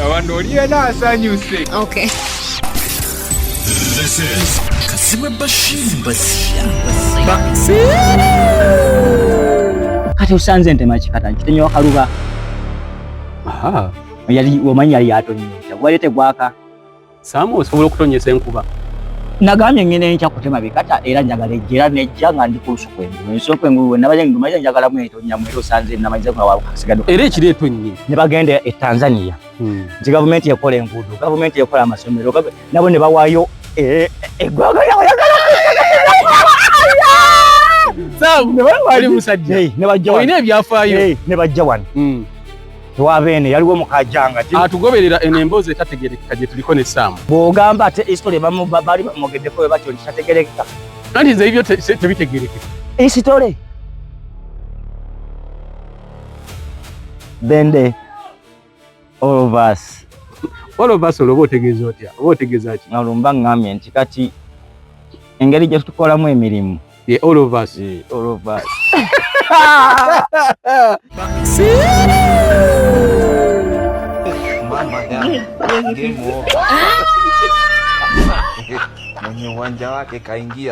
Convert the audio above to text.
Abantu oliena asanyuse. Okay. This is Kasime Bashir Basia. Kati usanze ntema kikata kitenyo kaluba. Aha. Yali omanyi yali atonyesha. Walete gwaka. Samo osobola okutonyesa enkuba. Nagamye ngene ncha kutema bikata era njagala ejjera nejjanga ndi ku lusuku engu. Ensoko engu nabaje ngumaje njagala mweto nyamuero sanze namaze kwa wasigado. Era ekireeto nnyo. Ne bagende e Tanzania. Nzi government yakola enguudo, government yakola amasomero. Nabo ne bawaayo eggwanga Sam ne bali musajja. Ne bajja wano. Oyina ebyafaayo. Ne bajja wano. Twabeene yaliwo mukajanga. Atugoberera emboozi etategerekeka gye tuliko ne Sam. Bw'ogamba ate history bali bamogeddeko batyo kitategerekeka. Anti nze ebyo tebitegerekeka. History. Bende. All of us olaba otegeeza otya? Oba otegeeza ki? Alumba ngambye nti kati engeri gye tukolamu emirimu. All of us. All of us. Mama ya. Mwenye uwanja wake kaingia.